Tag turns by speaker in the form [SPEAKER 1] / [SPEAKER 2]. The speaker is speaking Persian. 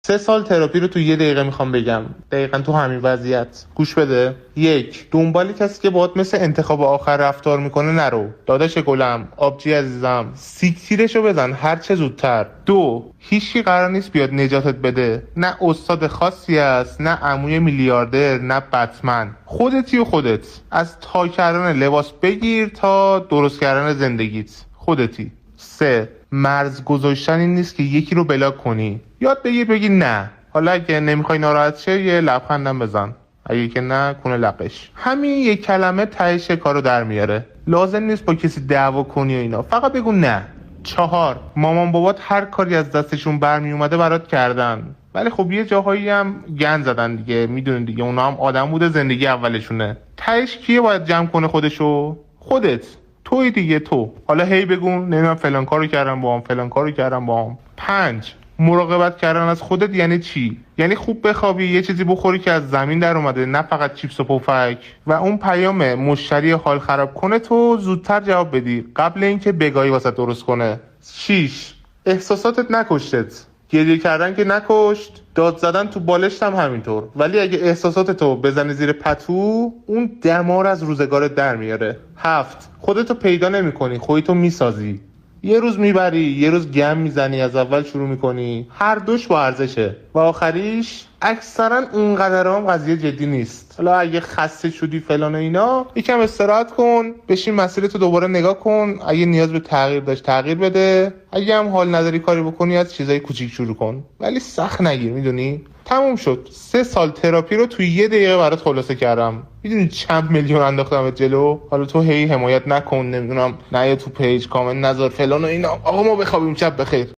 [SPEAKER 1] 3 سال تراپی رو تو 1 دقیقه میخوام بگم. دقیقا تو همین وضعیت گوش بده. 1. دنبالی کسی که باهات مثل انتخاب آخر رفتار میکنه نرو. داداش گلم، آبجی عزیزم، سیکتیرشو بزن هر چه زودتر. 2. هیچی قرار نیست بیاد نجاتت بده. نه استاد خاصی است، نه عموی میلیاردر، نه بتمن. خودتی و خودت. از تا کردن لباس بگیر تا درست کردن زندگیت. خودتی. 3. مرز گذاشتن این نیست که یکی رو بلاک کنی. یاد بگی نه. حالا اگه نمیخوای ناراحت شه یه لبخندم بزن. اگه که نه کونه لقش. همین یک کلمه تهش کارو در میاره. لازم نیست با کسی دعوا کنی و اینا. فقط بگو نه. 4. مامان بابات هر کاری از دستشون برمی اومده برات کردن. ولی خب یه جاهایی هم گند زدن دیگه. میدونین دیگه اونا هم آدم بوده، زندگی اولشونه. تهش کیه باید جمع کنه خودشو؟ خودت. توی دیگه تو. حالا هی بگو نمیدونم فلان کارو کردم با هم، فلان کارو کردم با هم. 5. مراقبت کردن از خودت یعنی چی؟ یعنی خوب بخوابی، یه چیزی بخوری که از زمین در اومده، نه فقط چیپس و پفک. و اون پیام مشتری حال خراب کنه تو زودتر جواب بدی قبل اینکه بگاهی واسه درست کنه. 6. احساساتت نکشتت. گریه کردن که نکشت، داد زدن تو بالشت هم همینطور. ولی اگه احساساتتو بزنی زیر پتو، اون دمار از روزگارت در میاره. 7. خودتو پیدا نمی‌کنی، خودتو میسازی. یه روز میبری، یه روز گم میزنی، از اول شروع میکنی. هر دوش با ارزشه. و آخریش اکثرا اونقدر هم قضیه جدی نیست. حالا اگه خسته شدی فلان و اینا، یکم استراحت کن، بشین مسیرتو دوباره نگاه کن. اگه نیاز به تغییر داشت تغییر بده. اگه هم حال نداری کاری بکنی، از چیزای کوچیک شروع کن. ولی سخت نگیر. میدونی تموم شد. 3 سال تراپی رو توی 1 دقیقه برات خلاصه کردم. میدونی چند میلیون انداختم جلو. حالا تو هی حمایت نکن، نمیدونم نه تو پیج کامنت نذار فلان و اینا. آقا ما بخوابیم، شب بخیر.